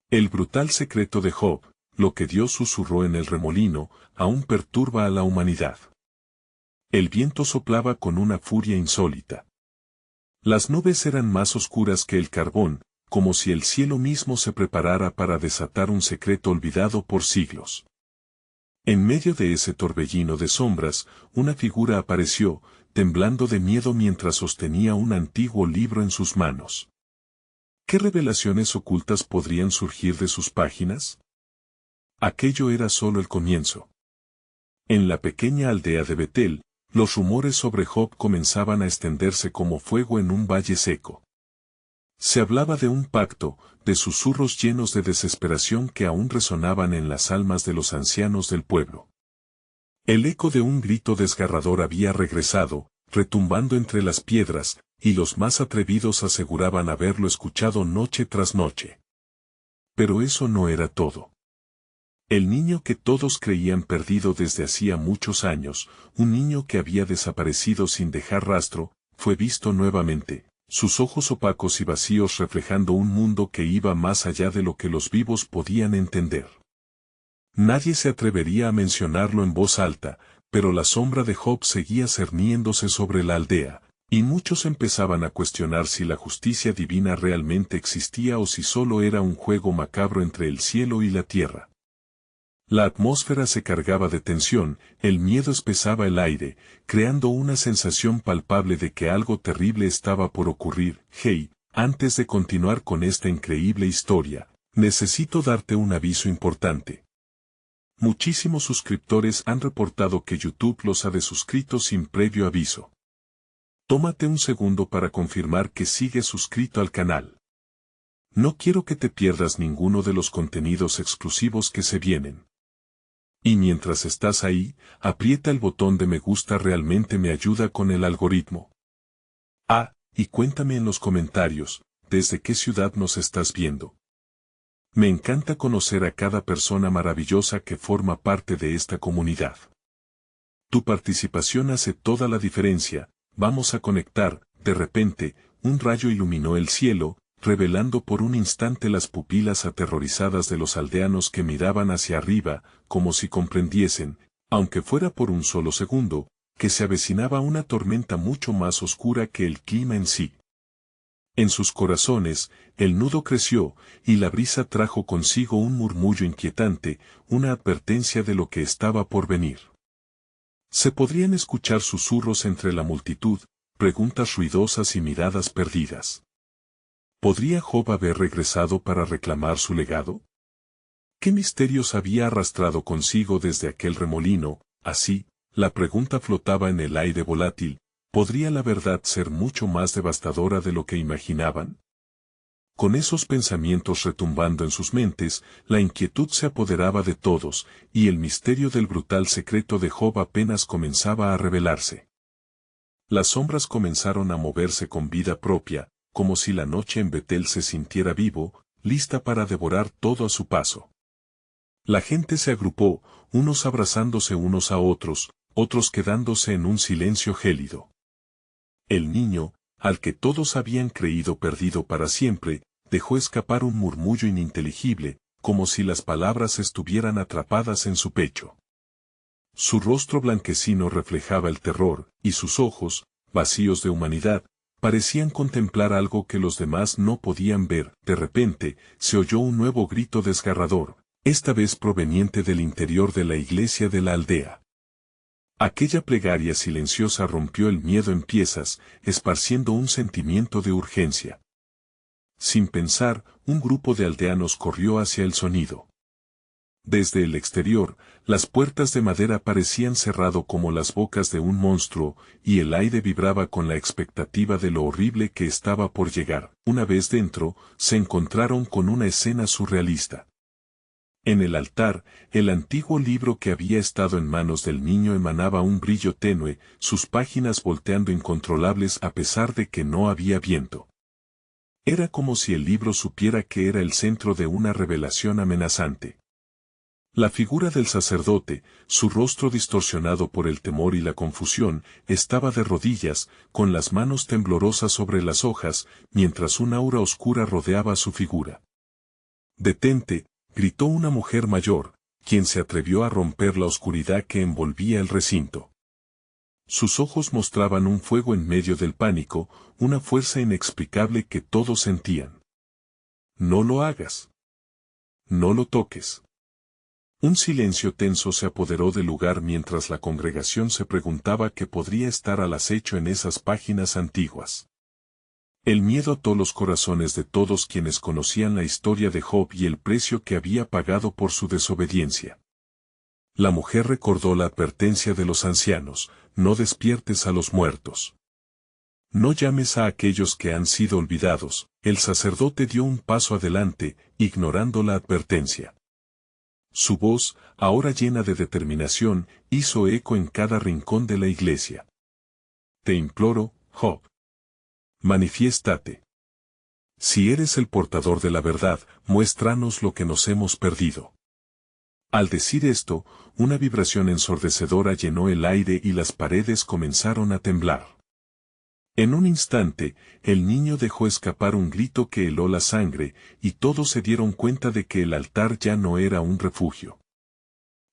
El brutal secreto de Job, lo que Dios susurró en el remolino, aún perturba a la humanidad. El viento soplaba con una furia insólita. Las nubes eran más oscuras que el carbón, como si el cielo mismo se preparara para desatar un secreto olvidado por siglos. En medio de ese torbellino de sombras, una figura apareció, temblando de miedo mientras sostenía un antiguo libro en sus manos. ¿Qué revelaciones ocultas podrían surgir de sus páginas? Aquello era solo el comienzo. En la pequeña aldea de Betel, los rumores sobre Job comenzaban a extenderse como fuego en un valle seco. Se hablaba de un pacto, de susurros llenos de desesperación que aún resonaban en las almas de los ancianos del pueblo. El eco de un grito desgarrador había regresado, retumbando entre las piedras, y los más atrevidos aseguraban haberlo escuchado noche tras noche. Pero eso no era todo. El niño que todos creían perdido desde hacía muchos años, un niño que había desaparecido sin dejar rastro, fue visto nuevamente, sus ojos opacos y vacíos reflejando un mundo que iba más allá de lo que los vivos podían entender. Nadie se atrevería a mencionarlo en voz alta, pero la sombra de Job seguía cerniéndose sobre la aldea, y muchos empezaban a cuestionar si la justicia divina realmente existía o si solo era un juego macabro entre el cielo y la tierra. La atmósfera se cargaba de tensión, el miedo espesaba el aire, creando una sensación palpable de que algo terrible estaba por ocurrir. Hey, antes de continuar con esta increíble historia, necesito darte un aviso importante. Muchísimos suscriptores han reportado que YouTube los ha desuscrito sin previo aviso. Tómate un segundo para confirmar que sigues suscrito al canal. No quiero que te pierdas ninguno de los contenidos exclusivos que se vienen. Y mientras estás ahí, aprieta el botón de me gusta, realmente me ayuda con el algoritmo. Ah, y cuéntame en los comentarios, ¿desde qué ciudad nos estás viendo? Me encanta conocer a cada persona maravillosa que forma parte de esta comunidad. Tu participación hace toda la diferencia. Vamos a conectar. De repente, un rayo iluminó el cielo, revelando por un instante las pupilas aterrorizadas de los aldeanos que miraban hacia arriba, como si comprendiesen, aunque fuera por un solo segundo, que se avecinaba una tormenta mucho más oscura que el clima en sí. En sus corazones, el nudo creció, y la brisa trajo consigo un murmullo inquietante, una advertencia de lo que estaba por venir. Se podrían escuchar susurros entre la multitud, preguntas ruidosas y miradas perdidas. ¿Podría Job haber regresado para reclamar su legado? ¿Qué misterios había arrastrado consigo desde aquel remolino? Así, la pregunta flotaba en el aire volátil. ¿Podría la verdad ser mucho más devastadora de lo que imaginaban? Con esos pensamientos retumbando en sus mentes, la inquietud se apoderaba de todos, y el misterio del brutal secreto de Job apenas comenzaba a revelarse. Las sombras comenzaron a moverse con vida propia, como si la noche en Betel se sintiera vivo, lista para devorar todo a su paso. La gente se agrupó, unos abrazándose unos a otros, otros quedándose en un silencio gélido. El niño, al que todos habían creído perdido para siempre, dejó escapar un murmullo ininteligible, como si las palabras estuvieran atrapadas en su pecho. Su rostro blanquecino reflejaba el terror, y sus ojos, vacíos de humanidad, parecían contemplar algo que los demás no podían ver. De repente, se oyó un nuevo grito desgarrador, esta vez proveniente del interior de la iglesia de la aldea. Aquella plegaria silenciosa rompió el miedo en piezas, esparciendo un sentimiento de urgencia. Sin pensar, un grupo de aldeanos corrió hacia el sonido. Desde el exterior, las puertas de madera parecían cerrado como las bocas de un monstruo, y el aire vibraba con la expectativa de lo horrible que estaba por llegar. Una vez dentro, se encontraron con una escena surrealista. En el altar, el antiguo libro que había estado en manos del niño emanaba un brillo tenue, sus páginas volteando incontrolables a pesar de que no había viento. Era como si el libro supiera que era el centro de una revelación amenazante. La figura del sacerdote, su rostro distorsionado por el temor y la confusión, estaba de rodillas, con las manos temblorosas sobre las hojas, mientras un aura oscura rodeaba su figura. Detente, gritó una mujer mayor, quien se atrevió a romper la oscuridad que envolvía el recinto. Sus ojos mostraban un fuego en medio del pánico, una fuerza inexplicable que todos sentían. No lo hagas. No lo toques. Un silencio tenso se apoderó del lugar mientras la congregación se preguntaba qué podría estar al acecho en esas páginas antiguas. El miedo ató los corazones de todos quienes conocían la historia de Job y el precio que había pagado por su desobediencia. La mujer recordó la advertencia de los ancianos: no despiertes a los muertos. No llames a aquellos que han sido olvidados. El sacerdote dio un paso adelante, ignorando la advertencia. Su voz, ahora llena de determinación, hizo eco en cada rincón de la iglesia. Te imploro, Job. Manifiéstate. Si eres el portador de la verdad, muéstranos lo que nos hemos perdido. Al decir esto, una vibración ensordecedora llenó el aire y las paredes comenzaron a temblar. En un instante, el niño dejó escapar un grito que heló la sangre, y todos se dieron cuenta de que el altar ya no era un refugio.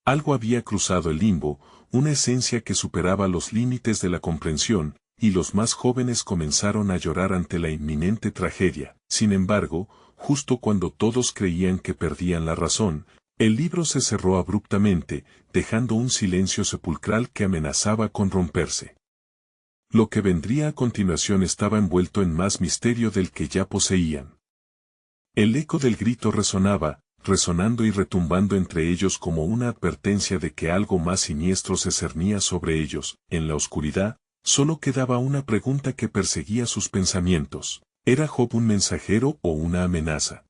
Algo había cruzado el limbo, una esencia que superaba los límites de la comprensión, y los más jóvenes comenzaron a llorar ante la inminente tragedia. Sin embargo, justo cuando todos creían que perdían la razón, el libro se cerró abruptamente, dejando un silencio sepulcral que amenazaba con romperse. Lo que vendría a continuación estaba envuelto en más misterio del que ya poseían. El eco del grito resonaba, resonando y retumbando entre ellos como una advertencia de que algo más siniestro se cernía sobre ellos. En la oscuridad, solo quedaba una pregunta que perseguía sus pensamientos: ¿era Job un mensajero o una amenaza?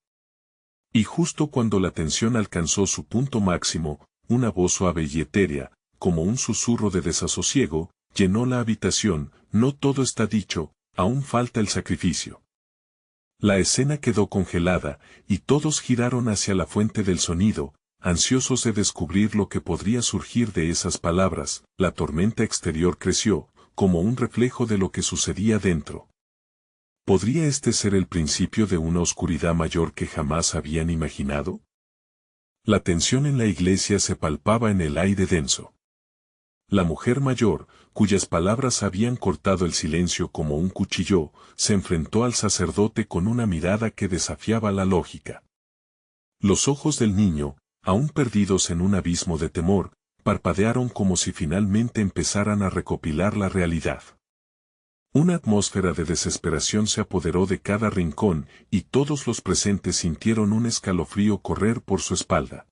Y justo cuando la tensión alcanzó su punto máximo, una voz suave y etérea, como un susurro de desasosiego, llenó la habitación: no todo está dicho, aún falta el sacrificio. La escena quedó congelada, y todos giraron hacia la fuente del sonido, ansiosos de descubrir lo que podría surgir de esas palabras. La tormenta exterior creció, como un reflejo de lo que sucedía dentro. ¿Podría este ser el principio de una oscuridad mayor que jamás habían imaginado? La tensión en la iglesia se palpaba en el aire denso. La mujer mayor, cuyas palabras habían cortado el silencio como un cuchillo, se enfrentó al sacerdote con una mirada que desafiaba la lógica. Los ojos del niño, aún perdidos en un abismo de temor, parpadearon como si finalmente empezaran a recopilar la realidad. Una atmósfera de desesperación se apoderó de cada rincón, y todos los presentes sintieron un escalofrío correr por su espalda.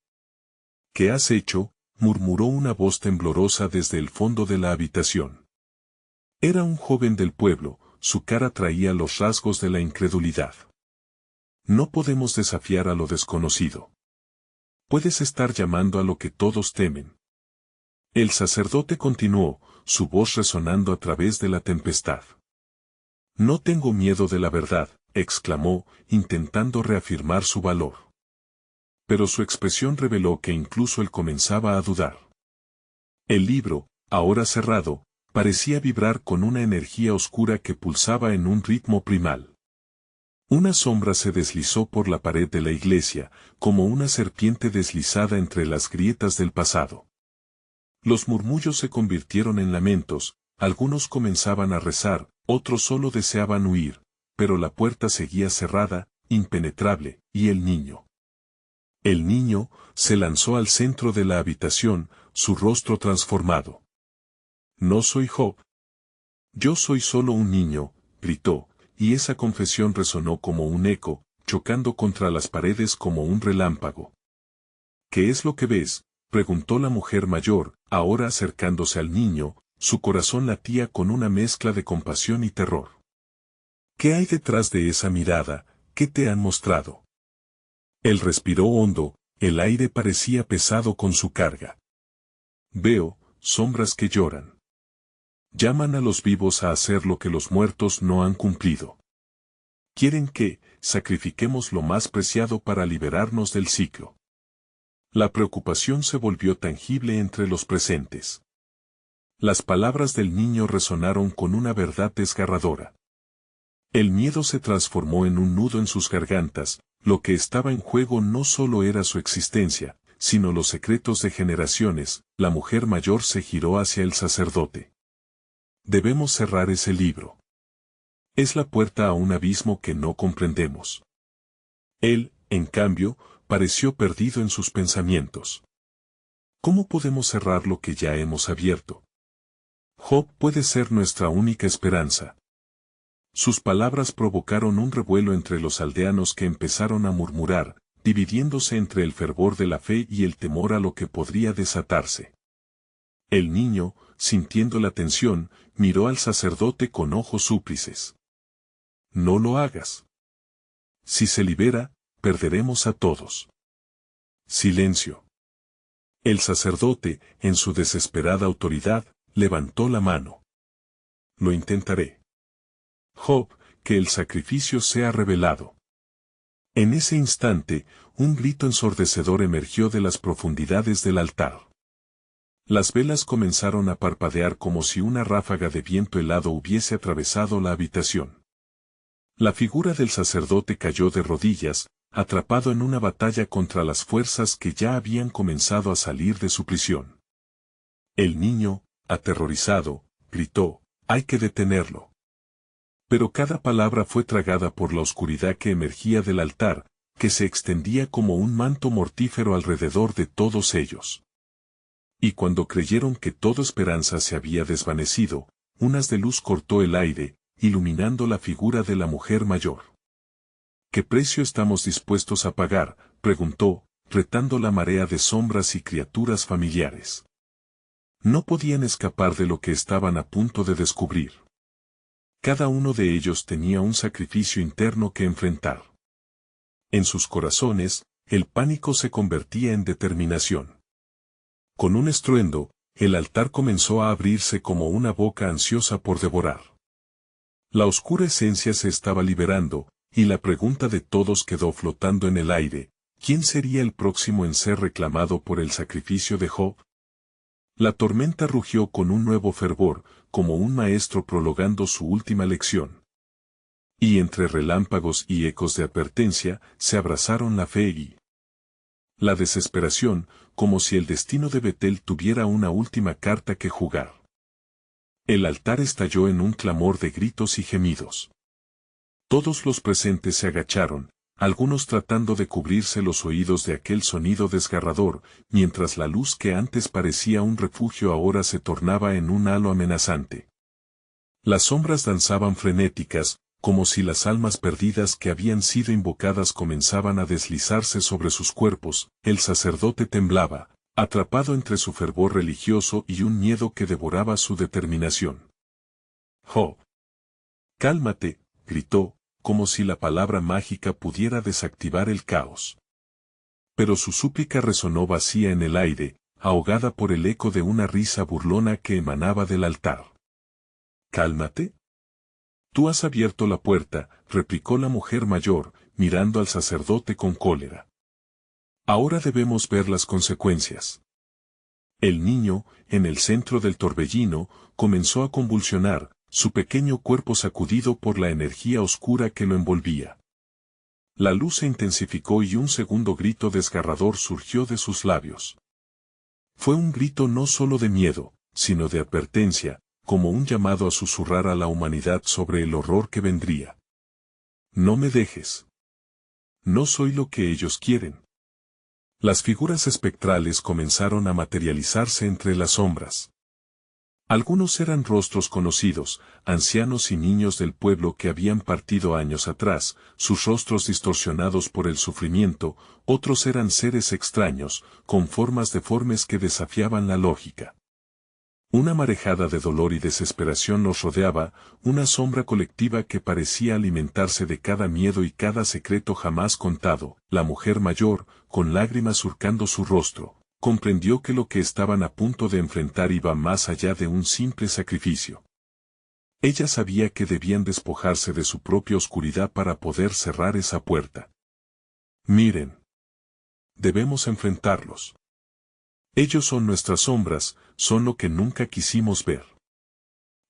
¿Qué has hecho?, murmuró una voz temblorosa desde el fondo de la habitación. Era un joven del pueblo, su cara traía los rasgos de la incredulidad. No podemos desafiar a lo desconocido. Puedes estar llamando a lo que todos temen. El sacerdote continuó, su voz resonando a través de la tempestad. No tengo miedo de la verdad, exclamó, intentando reafirmar su valor. Pero su expresión reveló que incluso él comenzaba a dudar. El libro, ahora cerrado, parecía vibrar con una energía oscura que pulsaba en un ritmo primal. Una sombra se deslizó por la pared de la iglesia, como una serpiente deslizada entre las grietas del pasado. Los murmullos se convirtieron en lamentos, algunos comenzaban a rezar, otros solo deseaban huir, pero la puerta seguía cerrada, impenetrable, y el niño. El niño se lanzó al centro de la habitación, su rostro transformado. No soy Job. Yo soy solo un niño, gritó, y esa confesión resonó como un eco, chocando contra las paredes como un relámpago. ¿Qué es lo que ves?, preguntó la mujer mayor, ahora acercándose al niño, su corazón latía con una mezcla de compasión y terror. ¿Qué hay detrás de esa mirada? ¿Qué te han mostrado? Él respiró hondo, el aire parecía pesado con su carga. Veo sombras que lloran. Llaman a los vivos a hacer lo que los muertos no han cumplido. Quieren que sacrifiquemos lo más preciado para liberarnos del ciclo. La preocupación se volvió tangible entre los presentes. Las palabras del niño resonaron con una verdad desgarradora. El miedo se transformó en un nudo en sus gargantas, lo que estaba en juego no solo era su existencia, sino los secretos de generaciones. La mujer mayor se giró hacia el sacerdote. Debemos cerrar ese libro. Es la puerta a un abismo que no comprendemos. Él, en cambio, pareció perdido en sus pensamientos. ¿Cómo podemos cerrar lo que ya hemos abierto? Job puede ser nuestra única esperanza. Sus palabras provocaron un revuelo entre los aldeanos que empezaron a murmurar, dividiéndose entre el fervor de la fe y el temor a lo que podría desatarse. El niño, sintiendo la tensión, miró al sacerdote con ojos súplices. No lo hagas. Si se libera, perderemos a todos. Silencio. El sacerdote, en su desesperada autoridad, levantó la mano. Lo intentaré. Job, que el sacrificio sea revelado. En ese instante, un grito ensordecedor emergió de las profundidades del altar. Las velas comenzaron a parpadear como si una ráfaga de viento helado hubiese atravesado la habitación. La figura del sacerdote cayó de rodillas, atrapado en una batalla contra las fuerzas que ya habían comenzado a salir de su prisión. El niño, aterrorizado, gritó, «Hay que detenerlo». Pero cada palabra fue tragada por la oscuridad que emergía del altar, que se extendía como un manto mortífero alrededor de todos ellos. Y cuando creyeron que toda esperanza se había desvanecido, un haz de luz cortó el aire, iluminando la figura de la mujer mayor. ¿Qué precio estamos dispuestos a pagar?, preguntó, retando la marea de sombras y criaturas familiares. No podían escapar de lo que estaban a punto de descubrir. Cada uno de ellos tenía un sacrificio interno que enfrentar. En sus corazones, el pánico se convertía en determinación. Con un estruendo, el altar comenzó a abrirse como una boca ansiosa por devorar. La oscura esencia se estaba liberando, y la pregunta de todos quedó flotando en el aire: ¿quién sería el próximo en ser reclamado por el sacrificio de Job? La tormenta rugió con un nuevo fervor, como un maestro prolongando su última lección. Y entre relámpagos y ecos de advertencia, se abrazaron la fe y la desesperación, como si el destino de Betel tuviera una última carta que jugar. El altar estalló en un clamor de gritos y gemidos. Todos los presentes se agacharon, algunos tratando de cubrirse los oídos de aquel sonido desgarrador, mientras la luz que antes parecía un refugio ahora se tornaba en un halo amenazante. Las sombras danzaban frenéticas, como si las almas perdidas que habían sido invocadas comenzaban a deslizarse sobre sus cuerpos. El sacerdote temblaba, atrapado entre su fervor religioso y un miedo que devoraba su determinación. «Job. Cálmate», gritó, como si la palabra mágica pudiera desactivar el caos. Pero su súplica resonó vacía en el aire, ahogada por el eco de una risa burlona que emanaba del altar. «¿Cálmate? Tú has abierto la puerta», replicó la mujer mayor, mirando al sacerdote con cólera. «Ahora debemos ver las consecuencias». El niño, en el centro del torbellino, comenzó a convulsionar, su pequeño cuerpo sacudido por la energía oscura que lo envolvía. La luz se intensificó y un segundo grito desgarrador surgió de sus labios. Fue un grito no solo de miedo, sino de advertencia, como un llamado a susurrar a la humanidad sobre el horror que vendría. «No me dejes. No soy lo que ellos quieren». Las figuras espectrales comenzaron a materializarse entre las sombras. Algunos eran rostros conocidos, ancianos y niños del pueblo que habían partido años atrás, sus rostros distorsionados por el sufrimiento; otros eran seres extraños, con formas deformes que desafiaban la lógica. Una marejada de dolor y desesperación los rodeaba, una sombra colectiva que parecía alimentarse de cada miedo y cada secreto jamás contado. La mujer mayor, con lágrimas surcando su rostro, comprendió que lo que estaban a punto de enfrentar iba más allá de un simple sacrificio. Ella sabía que debían despojarse de su propia oscuridad para poder cerrar esa puerta. «Miren. Debemos enfrentarlos. Ellos son nuestras sombras, son lo que nunca quisimos ver».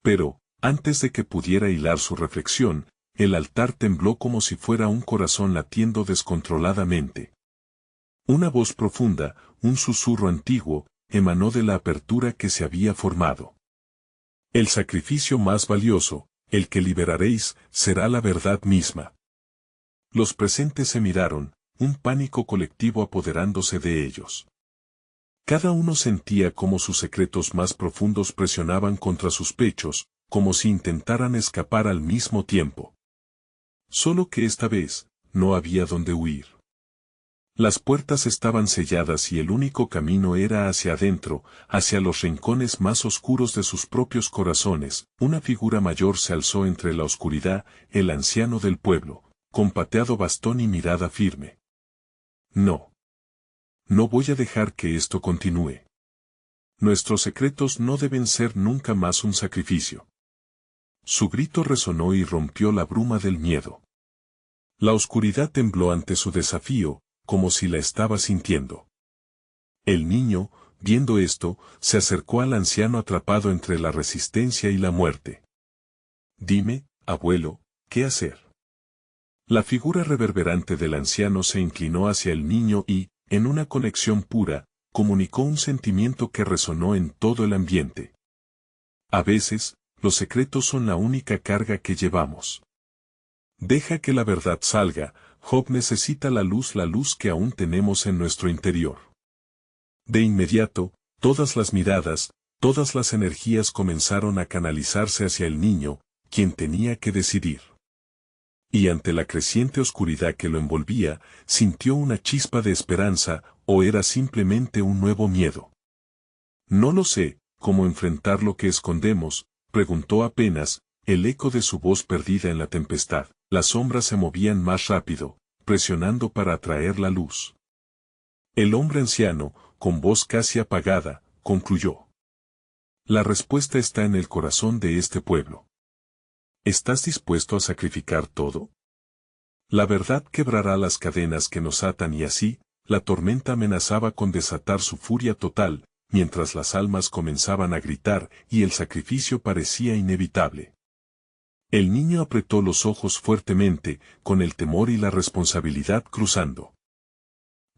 Pero, antes de que pudiera hilar su reflexión, el altar tembló como si fuera un corazón latiendo descontroladamente. Una voz profunda, un susurro antiguo, emanó de la apertura que se había formado. El sacrificio más valioso, el que liberaréis, será la verdad misma. Los presentes se miraron, un pánico colectivo apoderándose de ellos. Cada uno sentía cómo sus secretos más profundos presionaban contra sus pechos, como si intentaran escapar al mismo tiempo. Solo que esta vez, no había dónde huir. Las puertas estaban selladas y el único camino era hacia adentro, hacia los rincones más oscuros de sus propios corazones. Una figura mayor se alzó entre la oscuridad, el anciano del pueblo, con pateado bastón y mirada firme. No. No voy a dejar que esto continúe. Nuestros secretos no deben ser nunca más un sacrificio. Su grito resonó y rompió la bruma del miedo. La oscuridad tembló ante su desafío, como si la estaba sintiendo. El niño, viendo esto, se acercó al anciano atrapado entre la resistencia y la muerte. Dime, abuelo, ¿qué hacer? La figura reverberante del anciano se inclinó hacia el niño y, en una conexión pura, comunicó un sentimiento que resonó en todo el ambiente. A veces, los secretos son la única carga que llevamos. Deja que la verdad salga, Job necesita la luz que aún tenemos en nuestro interior. De inmediato, todas las miradas, todas las energías comenzaron a canalizarse hacia el niño, quien tenía que decidir. Y ante la creciente oscuridad que lo envolvía, sintió una chispa de esperanza, o era simplemente un nuevo miedo. No lo sé, ¿cómo enfrentar lo que escondemos?, preguntó apenas, el eco de su voz perdida en la tempestad. Las sombras se movían más rápido, presionando para atraer la luz. El hombre anciano, con voz casi apagada, concluyó. La respuesta está en el corazón de este pueblo. ¿Estás dispuesto a sacrificar todo? La verdad quebrará las cadenas que nos atan y así, la tormenta amenazaba con desatar su furia total, mientras las almas comenzaban a gritar y el sacrificio parecía inevitable. El niño apretó los ojos fuertemente, con el temor y la responsabilidad cruzando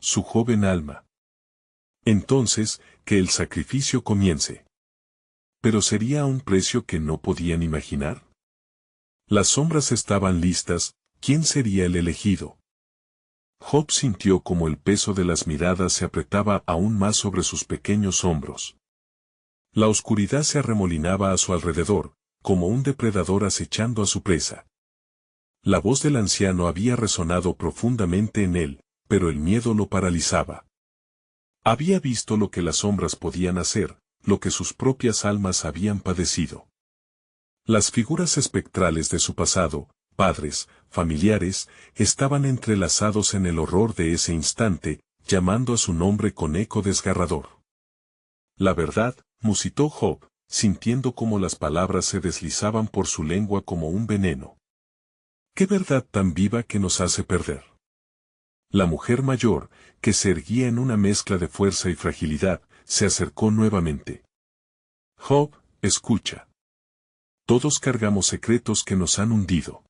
su joven alma. Entonces, que el sacrificio comience. Pero sería a un precio que no podían imaginar. Las sombras estaban listas, ¿quién sería el elegido? Job sintió como el peso de las miradas se apretaba aún más sobre sus pequeños hombros. La oscuridad se arremolinaba a su alrededor, como un depredador acechando a su presa. La voz del anciano había resonado profundamente en él, pero el miedo lo paralizaba. Había visto lo que las sombras podían hacer, lo que sus propias almas habían padecido. Las figuras espectrales de su pasado, padres, familiares, estaban entrelazados en el horror de ese instante, llamando a su nombre con eco desgarrador. La verdad, musitó Job, sintiendo cómo las palabras se deslizaban por su lengua como un veneno. ¡Qué verdad tan viva que nos hace perder! La mujer mayor, que se erguía en una mezcla de fuerza y fragilidad, se acercó nuevamente. Job, escucha. Todos cargamos secretos que nos han hundido.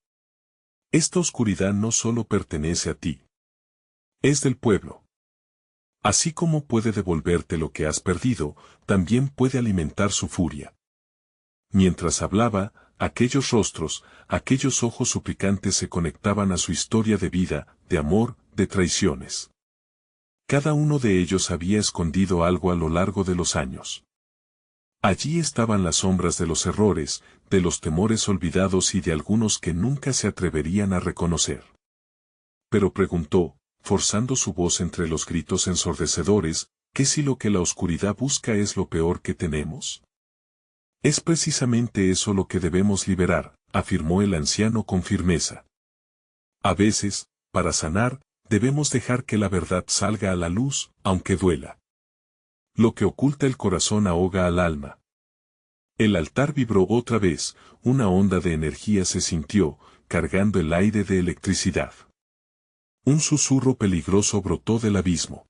Esta oscuridad no solo pertenece a ti. Es del pueblo. Así como puede devolverte lo que has perdido, también puede alimentar su furia. Mientras hablaba, aquellos rostros, aquellos ojos suplicantes se conectaban a su historia de vida, de amor, de traiciones. Cada uno de ellos había escondido algo a lo largo de los años. Allí estaban las sombras de los errores, de los temores olvidados y de algunos que nunca se atreverían a reconocer. Pero preguntó, forzando su voz entre los gritos ensordecedores, ¿qué si lo que la oscuridad busca es lo peor que tenemos? Es precisamente eso lo que debemos liberar, afirmó el anciano con firmeza. A veces, para sanar, debemos dejar que la verdad salga a la luz, aunque duela. Lo que oculta el corazón ahoga al alma. El altar vibró otra vez, una onda de energía se sintió, cargando el aire de electricidad. Un susurro peligroso brotó del abismo.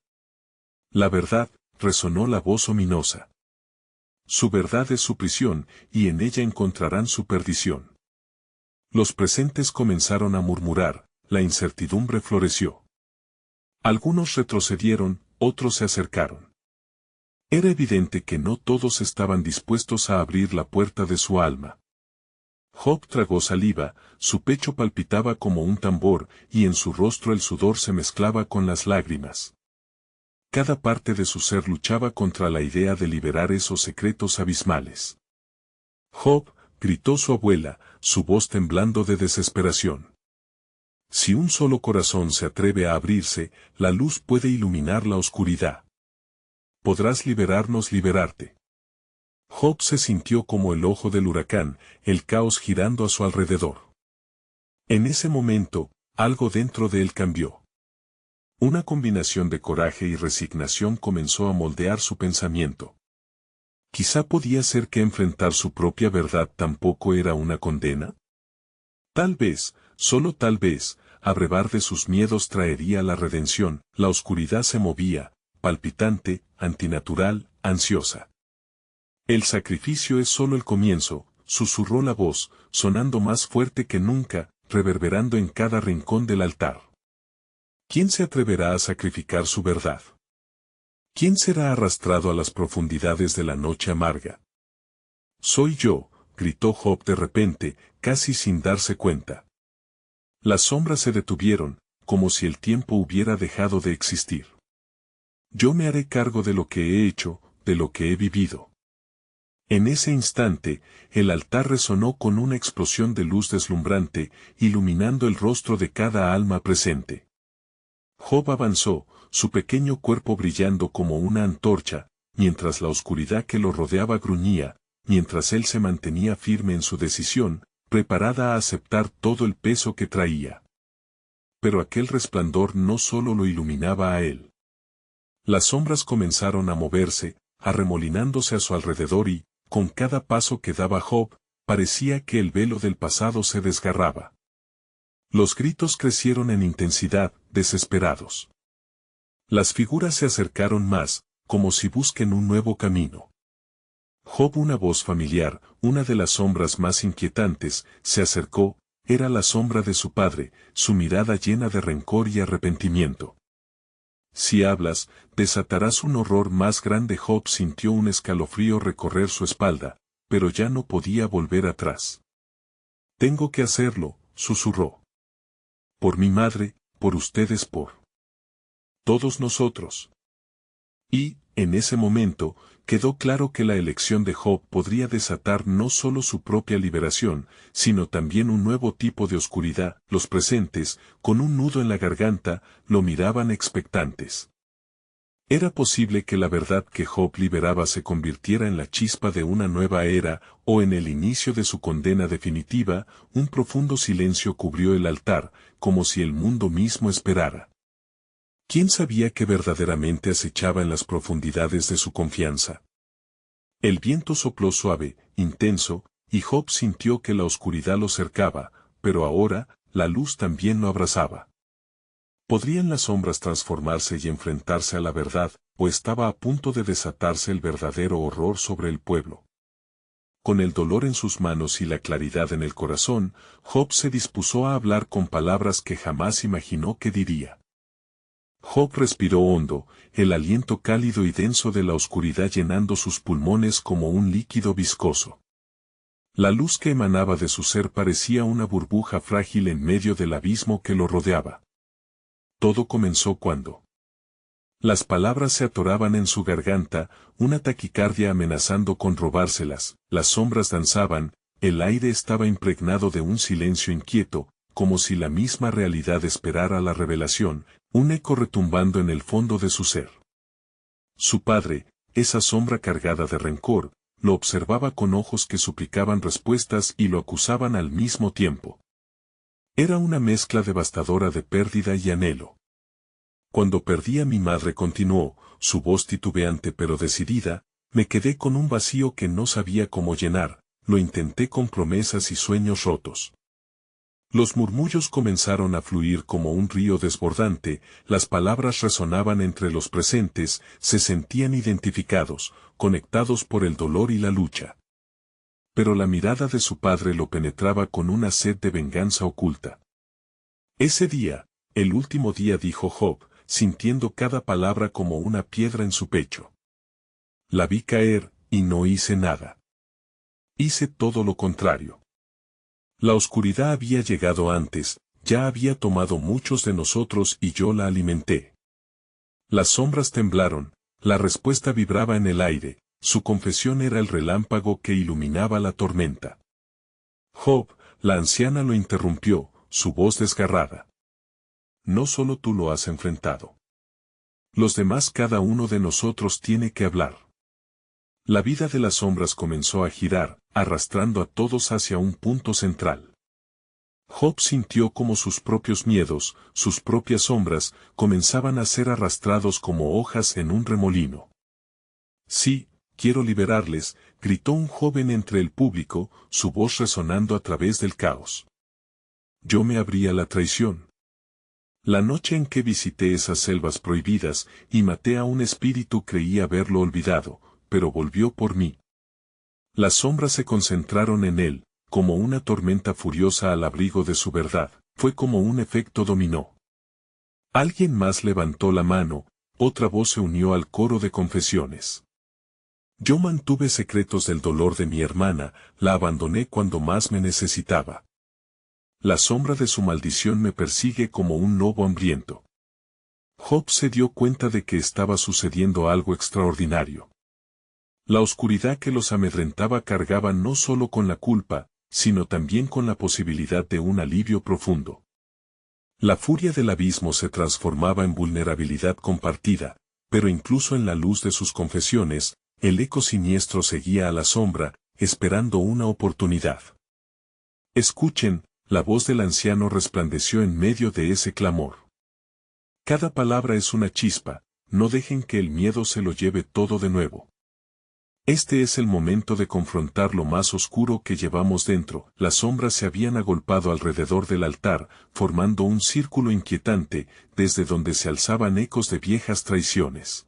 La verdad, resonó la voz ominosa. Su verdad es su prisión, y en ella encontrarán su perdición. Los presentes comenzaron a murmurar, la incertidumbre floreció. Algunos retrocedieron, otros se acercaron. Era evidente que no todos estaban dispuestos a abrir la puerta de su alma. Job tragó saliva, su pecho palpitaba como un tambor, y en su rostro el sudor se mezclaba con las lágrimas. Cada parte de su ser luchaba contra la idea de liberar esos secretos abismales. Job, gritó su abuela, su voz temblando de desesperación. Si un solo corazón se atreve a abrirse, la luz puede iluminar la oscuridad. Podrás liberarte. Job se sintió como el ojo del huracán, el caos girando a su alrededor. En ese momento, algo dentro de él cambió. Una combinación de coraje y resignación comenzó a moldear su pensamiento. Quizá podía ser que enfrentar su propia verdad tampoco era una condena. Tal vez, solo tal vez, abrevar de sus miedos traería la redención. La oscuridad se movía, palpitante, antinatural, ansiosa. El sacrificio es solo el comienzo, susurró la voz, sonando más fuerte que nunca, reverberando en cada rincón del altar. ¿Quién se atreverá a sacrificar su verdad? ¿Quién será arrastrado a las profundidades de la noche amarga? Soy yo, gritó Job de repente, casi sin darse cuenta. Las sombras se detuvieron, como si el tiempo hubiera dejado de existir. Yo me haré cargo de lo que he hecho, de lo que he vivido. En ese instante, el altar resonó con una explosión de luz deslumbrante, iluminando el rostro de cada alma presente. Job avanzó, su pequeño cuerpo brillando como una antorcha, mientras la oscuridad que lo rodeaba gruñía, mientras él se mantenía firme en su decisión, preparada a aceptar todo el peso que traía. Pero aquel resplandor no solo lo iluminaba a él. Las sombras comenzaron a moverse, arremolinándose a su alrededor y, con cada paso que daba Job, parecía que el velo del pasado se desgarraba. Los gritos crecieron en intensidad, desesperados. Las figuras se acercaron más, como si busquen un nuevo camino. Job, una voz familiar, una de las sombras más inquietantes, se acercó, era la sombra de su padre, su mirada llena de rencor y arrepentimiento. Si hablas, desatarás un horror más grande. Job sintió un escalofrío recorrer su espalda, pero ya no podía volver atrás. Tengo que hacerlo, susurró. Por mi madre, por ustedes, por todos nosotros. Y, en ese momento, quedó claro que la elección de Job podría desatar no solo su propia liberación, sino también un nuevo tipo de oscuridad. Los presentes, con un nudo en la garganta, lo miraban expectantes. Era posible que la verdad que Job liberaba se convirtiera en la chispa de una nueva era, o en el inicio de su condena definitiva. Un profundo silencio cubrió el altar, como si el mundo mismo esperara. ¿Quién sabía qué verdaderamente acechaba en las profundidades de su confianza? El viento sopló suave, intenso, y Job sintió que la oscuridad lo cercaba, pero ahora, la luz también lo abrazaba. ¿Podrían las sombras transformarse y enfrentarse a la verdad, o estaba a punto de desatarse el verdadero horror sobre el pueblo? Con el dolor en sus manos y la claridad en el corazón, Job se dispuso a hablar con palabras que jamás imaginó que diría. Job respiró hondo, el aliento cálido y denso de la oscuridad llenando sus pulmones como un líquido viscoso. La luz que emanaba de su ser parecía una burbuja frágil en medio del abismo que lo rodeaba. Todo comenzó cuando las palabras se atoraban en su garganta, una taquicardia amenazando con robárselas, las sombras danzaban, el aire estaba impregnado de un silencio inquieto, como si la misma realidad esperara la revelación, un eco retumbando en el fondo de su ser. Su padre, esa sombra cargada de rencor, lo observaba con ojos que suplicaban respuestas y lo acusaban al mismo tiempo. Era una mezcla devastadora de pérdida y anhelo. Cuando perdí a mi madre, continuó, su voz titubeante pero decidida, me quedé con un vacío que no sabía cómo llenar, lo intenté con promesas y sueños rotos. Los murmullos comenzaron a fluir como un río desbordante, las palabras resonaban entre los presentes, se sentían identificados, conectados por el dolor y la lucha. pero la mirada de su padre lo penetraba con una sed de venganza oculta. Ese día, el último día, dijo Job, sintiendo cada palabra como una piedra en su pecho. La vi caer, y no hice nada. Hice todo lo contrario. La oscuridad había llegado antes, ya había tomado muchos de nosotros y yo la alimenté. Las sombras temblaron, la respuesta vibraba en el aire, su confesión era el relámpago que iluminaba la tormenta. Job, la anciana lo interrumpió, su voz desgarrada. No solo tú lo has enfrentado. Los demás, cada uno de nosotros tiene que hablar. La vida de las sombras comenzó a girar, arrastrando a todos hacia un punto central. Job sintió como sus propios miedos, sus propias sombras, comenzaban a ser arrastrados como hojas en un remolino. Sí, quiero liberarles, gritó un joven entre el público, su voz resonando a través del caos. Yo me abrí a la traición. La noche en que visité esas selvas prohibidas y maté a un espíritu creí haberlo olvidado, pero volvió por mí. Las sombras se concentraron en él, como una tormenta furiosa al abrigo de su verdad, fue como un efecto dominó. Alguien más levantó la mano, otra voz se unió al coro de confesiones. Yo mantuve secretos del dolor de mi hermana, la abandoné cuando más me necesitaba. La sombra de su maldición me persigue como un lobo hambriento. Job se dio cuenta de que estaba sucediendo algo extraordinario. La oscuridad que los amedrentaba cargaba no solo con la culpa, sino también con la posibilidad de un alivio profundo. La furia del abismo se transformaba en vulnerabilidad compartida, pero incluso en la luz de sus confesiones, el eco siniestro seguía a la sombra, esperando una oportunidad. Escuchen, la voz del anciano resplandeció en medio de ese clamor. Cada palabra es una chispa, no dejen que el miedo se lo lleve todo de nuevo. Este es el momento de confrontar lo más oscuro que llevamos dentro. Las sombras se habían agolpado alrededor del altar, formando un círculo inquietante, desde donde se alzaban ecos de viejas traiciones.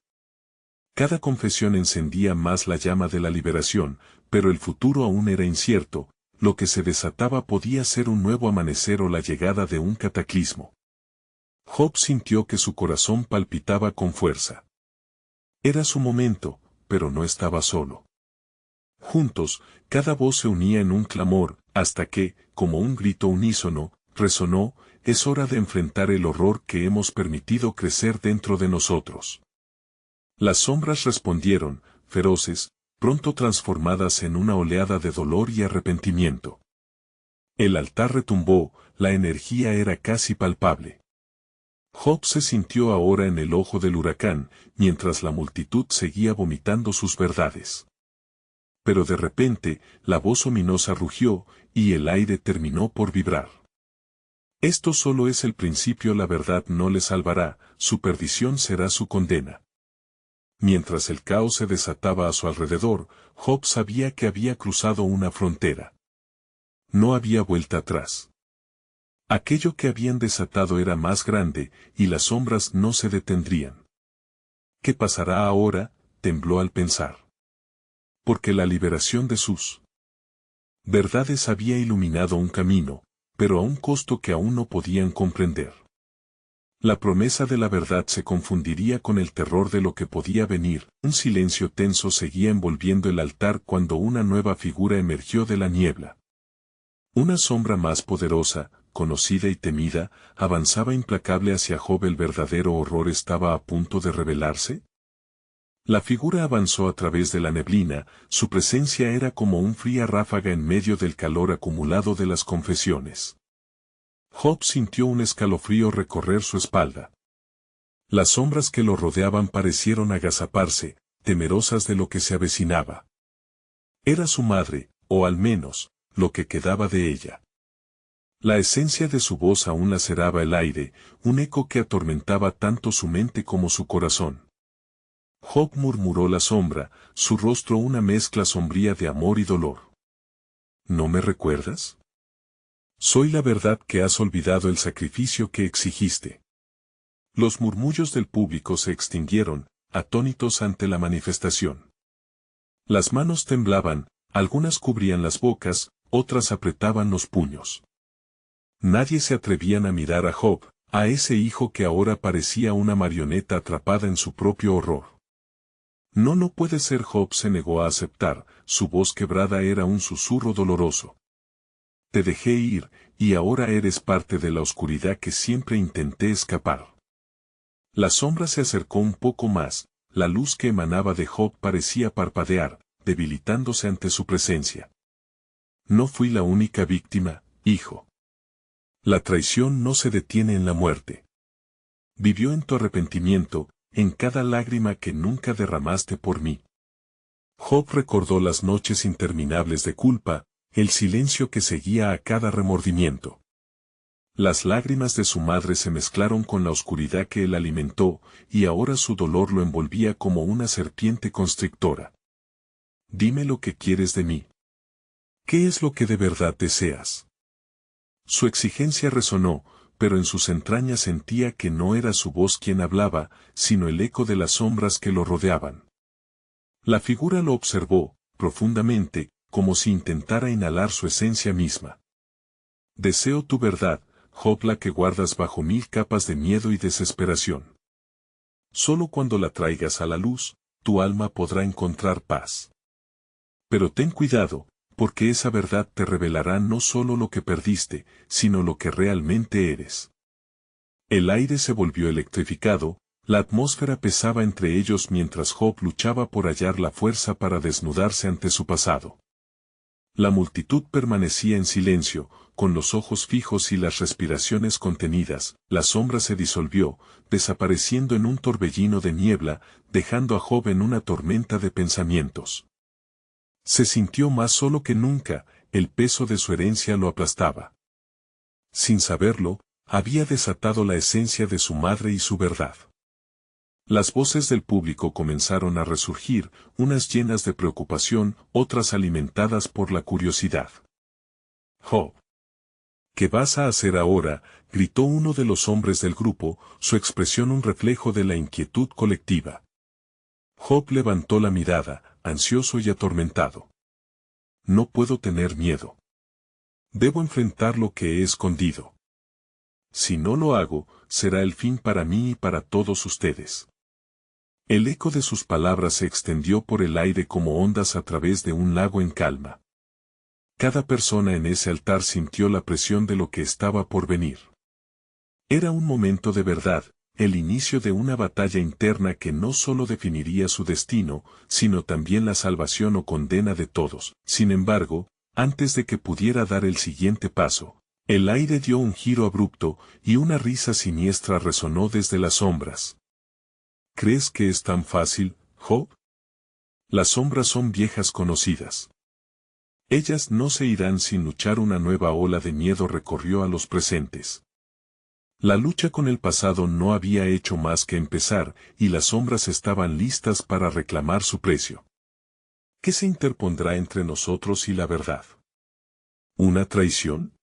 Cada confesión encendía más la llama de la liberación, pero el futuro aún era incierto, lo que se desataba podía ser un nuevo amanecer o la llegada de un cataclismo. Job sintió que su corazón palpitaba con fuerza. Era su momento, pero no estaba solo. Juntos, cada voz se unía en un clamor, hasta que, como un grito unísono, resonó, es hora de enfrentar el horror que hemos permitido crecer dentro de nosotros. Las sombras respondieron, feroces, pronto transformadas en una oleada de dolor y arrepentimiento. El altar retumbó, la energía era casi palpable. Job se sintió ahora en el ojo del huracán, mientras la multitud seguía vomitando sus verdades. Pero de repente, la voz ominosa rugió, y el aire terminó por vibrar. Esto solo es el principio, la verdad no le salvará, su perdición será su condena. Mientras el caos se desataba a su alrededor, Job sabía que había cruzado una frontera. No había vuelta atrás. Aquello que habían desatado era más grande, y las sombras no se detendrían. ¿Qué pasará ahora?, tembló al pensar. Porque la liberación de sus verdades había iluminado un camino, pero a un costo que aún no podían comprender. La promesa de la verdad se confundiría con el terror de lo que podía venir. Un silencio tenso seguía envolviendo el altar cuando una nueva figura emergió de la niebla. Una sombra más poderosa, conocida y temida, avanzaba implacable hacia Job. ¿El verdadero horror estaba a punto de revelarse? La figura avanzó a través de la neblina, su presencia era como una fría ráfaga en medio del calor acumulado de las confesiones. Job sintió un escalofrío recorrer su espalda. Las sombras que lo rodeaban parecieron agazaparse, temerosas de lo que se avecinaba. Era su madre, o al menos, lo que quedaba de ella. La esencia de su voz aún laceraba el aire, un eco que atormentaba tanto su mente como su corazón. Job, murmuró la sombra, su rostro una mezcla sombría de amor y dolor. ¿No me recuerdas? Soy la verdad que has olvidado el sacrificio que exigiste. Los murmullos del público se extinguieron, atónitos ante la manifestación. Las manos temblaban, Algunas cubrían las bocas, otras apretaban los puños. Nadie se atrevían a mirar a Job, a ese hijo que ahora parecía una marioneta atrapada en su propio horror. No, no puede ser. Job se negó a aceptar, su voz quebrada era un susurro doloroso. Te dejé ir, y ahora eres parte de la oscuridad que siempre intenté escapar. La sombra se acercó un poco más, la luz que emanaba de Job parecía parpadear, debilitándose ante su presencia. No fui la única víctima, hijo. La traición no se detiene en la muerte. Vivió en tu arrepentimiento, en cada lágrima que nunca derramaste por mí. Job recordó las noches interminables de culpa, el silencio que seguía a cada remordimiento. Las lágrimas de su madre se mezclaron con la oscuridad que él alimentó, y ahora su dolor lo envolvía como una serpiente constrictora. Dime lo que quieres de mí. ¿Qué es lo que de verdad deseas? Su exigencia resonó, pero en sus entrañas sentía que no era su voz quien hablaba, sino el eco de las sombras que lo rodeaban. La figura lo observó, profundamente, como si intentara inhalar su esencia misma. Deseo tu verdad, Job, la que guardas bajo 1000 capas de miedo y desesperación. Solo cuando la traigas a la luz, tu alma podrá encontrar paz. Pero ten cuidado, porque esa verdad te revelará no solo lo que perdiste, sino lo que realmente eres. El aire se volvió electrificado, la atmósfera pesaba entre ellos mientras Job luchaba por hallar la fuerza para desnudarse ante su pasado. La multitud permanecía en silencio, con los ojos fijos y las respiraciones contenidas. La sombra se disolvió, desapareciendo en un torbellino de niebla, dejando a Job en una tormenta de pensamientos. Se sintió más solo que nunca, el peso de su herencia lo aplastaba. Sin saberlo, había desatado la esencia de su madre y su verdad. Las voces del público comenzaron a resurgir, unas llenas de preocupación, otras alimentadas por la curiosidad. Job. ¿Qué vas a hacer ahora?, gritó uno de los hombres del grupo, su expresión un reflejo de la inquietud colectiva. Job levantó la mirada, ansioso y atormentado. No puedo tener miedo. Debo enfrentar lo que he escondido. Si no lo hago, será el fin para mí y para todos ustedes. El eco de sus palabras se extendió por el aire como ondas a través de un lago en calma. Cada persona en ese altar sintió la presión de lo que estaba por venir. Era un momento de verdad, el inicio de una batalla interna que no solo definiría su destino, sino también la salvación o condena de todos. Sin embargo, antes de que pudiera dar el siguiente paso, el aire dio un giro abrupto, y una risa siniestra resonó desde las sombras. ¿Crees que es tan fácil, Job? Las sombras son viejas conocidas. Ellas no se irán sin luchar. Una nueva ola de miedo recorrió a los presentes. La lucha con el pasado no había hecho más que empezar, y las sombras estaban listas para reclamar su precio. ¿Qué se interpondrá entre nosotros y la verdad? ¿Una traición?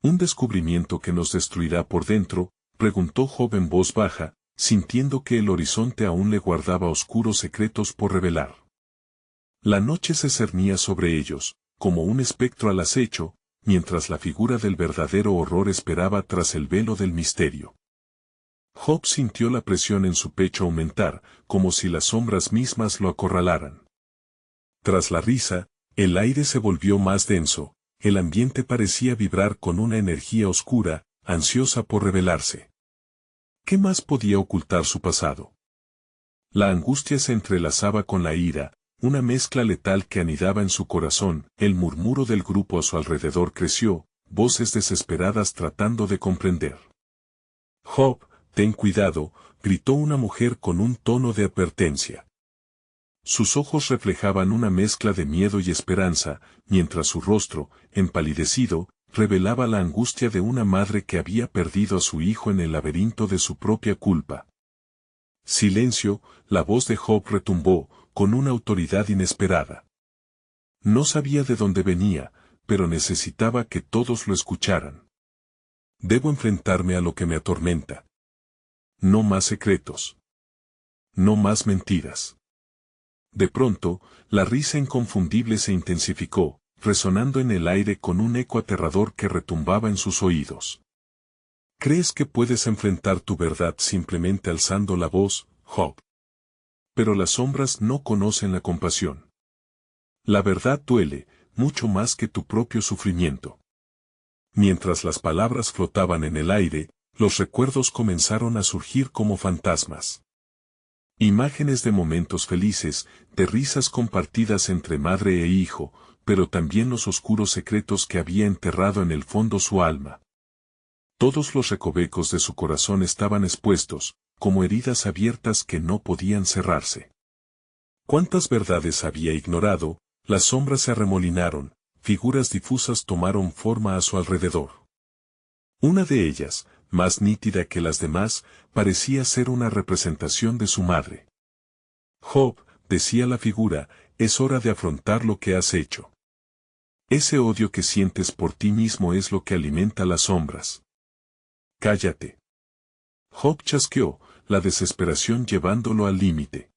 ¿Un descubrimiento que nos destruirá por dentro?, preguntó Job en voz baja, sintiendo que el horizonte aún le guardaba oscuros secretos por revelar. La noche se cernía sobre ellos, como un espectro al acecho, mientras la figura del verdadero horror esperaba tras el velo del misterio. Job sintió la presión en su pecho aumentar, como si las sombras mismas lo acorralaran. Tras la risa, el aire se volvió más denso, el ambiente parecía vibrar con una energía oscura, ansiosa por revelarse. ¿Qué más podía ocultar su pasado? La angustia se entrelazaba con la ira, una mezcla letal que anidaba en su corazón. El murmuro del grupo a su alrededor creció, voces desesperadas tratando de comprender. Job, ten cuidado, gritó una mujer con un tono de advertencia. Sus ojos reflejaban una mezcla de miedo y esperanza, mientras su rostro, empalidecido, revelaba la angustia de una madre que había perdido a su hijo en el laberinto de su propia culpa. Silencio, la voz de Job retumbó, con una autoridad inesperada. No sabía de dónde venía, pero necesitaba que todos lo escucharan. Debo enfrentarme a lo que me atormenta. No más secretos. No más mentiras. De pronto, la risa inconfundible se intensificó, resonando en el aire con un eco aterrador que retumbaba en sus oídos. ¿Crees que puedes enfrentar tu verdad simplemente alzando la voz, Job? Pero las sombras no conocen la compasión. La verdad duele, mucho más que tu propio sufrimiento. Mientras las palabras flotaban en el aire, los recuerdos comenzaron a surgir como fantasmas. Imágenes de momentos felices, de risas compartidas entre madre e hijo, pero también los oscuros secretos que había enterrado en el fondo su alma. Todos los recovecos de su corazón estaban expuestos, como heridas abiertas que no podían cerrarse. ¿Cuántas verdades había ignorado? Las sombras se arremolinaron, figuras difusas tomaron forma a su alrededor. Una de ellas, más nítida que las demás, parecía ser una representación de su madre. Job, decía la figura, es hora de afrontar lo que has hecho. Ese odio que sientes por ti mismo es lo que alimenta las sombras. Cállate. Job chasqueó, la desesperación llevándolo al límite.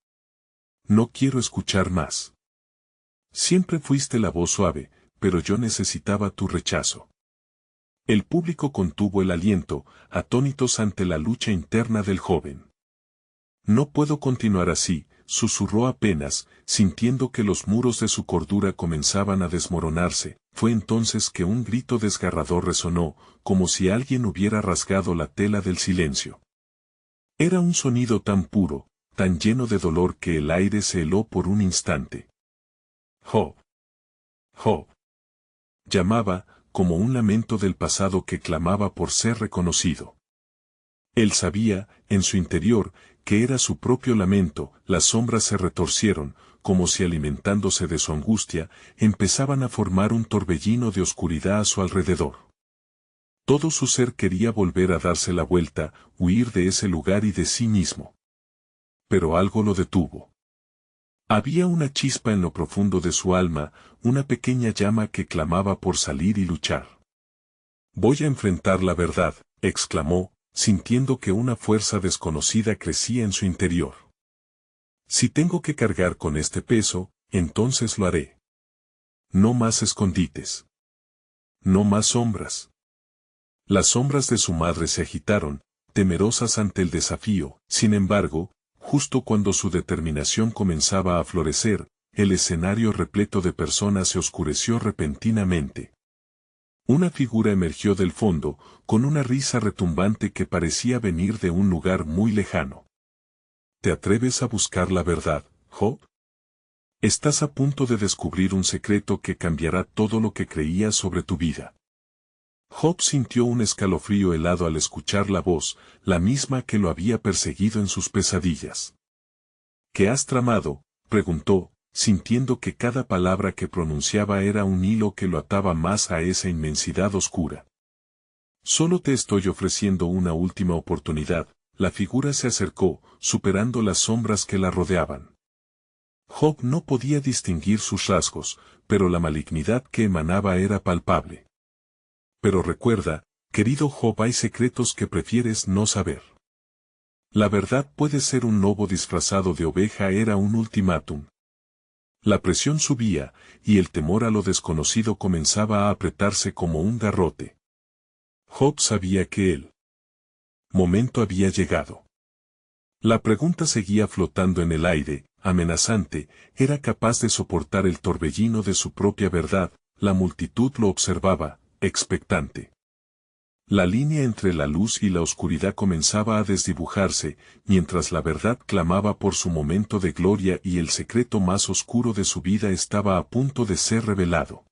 No quiero escuchar más. Siempre fuiste la voz suave, pero yo necesitaba tu rechazo. El público contuvo el aliento, atónitos ante la lucha interna del joven. No puedo continuar así, susurró apenas, sintiendo que los muros de su cordura comenzaban a desmoronarse. Fue entonces que un grito desgarrador resonó, como si alguien hubiera rasgado la tela del silencio. Era un sonido tan puro, tan lleno de dolor que el aire se heló por un instante. Job. Job. Llamaba, como un lamento del pasado que clamaba por ser reconocido. Él sabía, en su interior, que era su propio lamento. Las sombras se retorcieron, como si alimentándose de su angustia, empezaban a formar un torbellino de oscuridad a su alrededor. Todo su ser quería volver a darse la vuelta, huir de ese lugar y de sí mismo. Pero algo lo detuvo. Había una chispa en lo profundo de su alma, una pequeña llama que clamaba por salir y luchar. Voy a enfrentar la verdad, exclamó, sintiendo que una fuerza desconocida crecía en su interior. Si tengo que cargar con este peso, entonces lo haré. No más escondites. No más sombras. Las sombras de su madre se agitaron, temerosas ante el desafío. Sin embargo, justo cuando su determinación comenzaba a florecer, el escenario repleto de personas se oscureció repentinamente. Una figura emergió del fondo, con una risa retumbante que parecía venir de un lugar muy lejano. ¿Te atreves a buscar la verdad, Job? Estás a punto de descubrir un secreto que cambiará todo lo que creías sobre tu vida. Job sintió un escalofrío helado al escuchar la voz, la misma que lo había perseguido en sus pesadillas. ¿Qué has tramado?, preguntó, sintiendo que cada palabra que pronunciaba era un hilo que lo ataba más a esa inmensidad oscura. Solo te estoy ofreciendo una última oportunidad. La figura se acercó, superando las sombras que la rodeaban. Job no podía distinguir sus rasgos, pero la malignidad que emanaba era palpable. Pero recuerda, querido Job, hay secretos que prefieres no saber. La verdad puede ser un lobo disfrazado de oveja, era un ultimátum. La presión subía, y el temor a lo desconocido comenzaba a apretarse como un garrote. Job sabía que el momento había llegado. La pregunta seguía flotando en el aire, amenazante. Era capaz de soportar el torbellino de su propia verdad. La multitud lo observaba, expectante. La línea entre la luz y la oscuridad comenzaba a desdibujarse, mientras la verdad clamaba por su momento de gloria y el secreto más oscuro de su vida estaba a punto de ser revelado.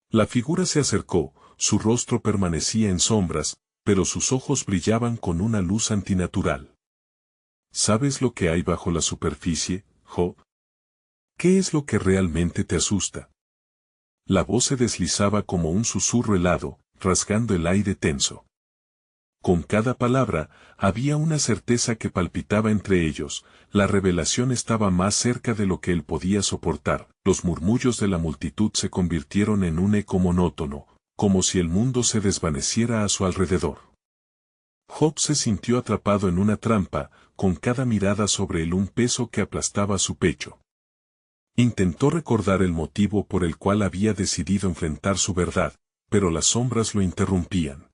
La figura se acercó, su rostro permanecía en sombras, pero sus ojos brillaban con una luz antinatural. ¿Sabes lo que hay bajo la superficie, Job? ¿Qué es lo que realmente te asusta? La voz se deslizaba como un susurro helado, rasgando el aire tenso. Con cada palabra, había una certeza que palpitaba entre ellos. La revelación estaba más cerca de lo que él podía soportar. Los murmullos de la multitud se convirtieron en un eco monótono, como si el mundo se desvaneciera a su alrededor. Job se sintió atrapado en una trampa, con cada mirada sobre él un peso que aplastaba su pecho. Intentó recordar el motivo por el cual había decidido enfrentar su verdad, pero las sombras lo interrumpían.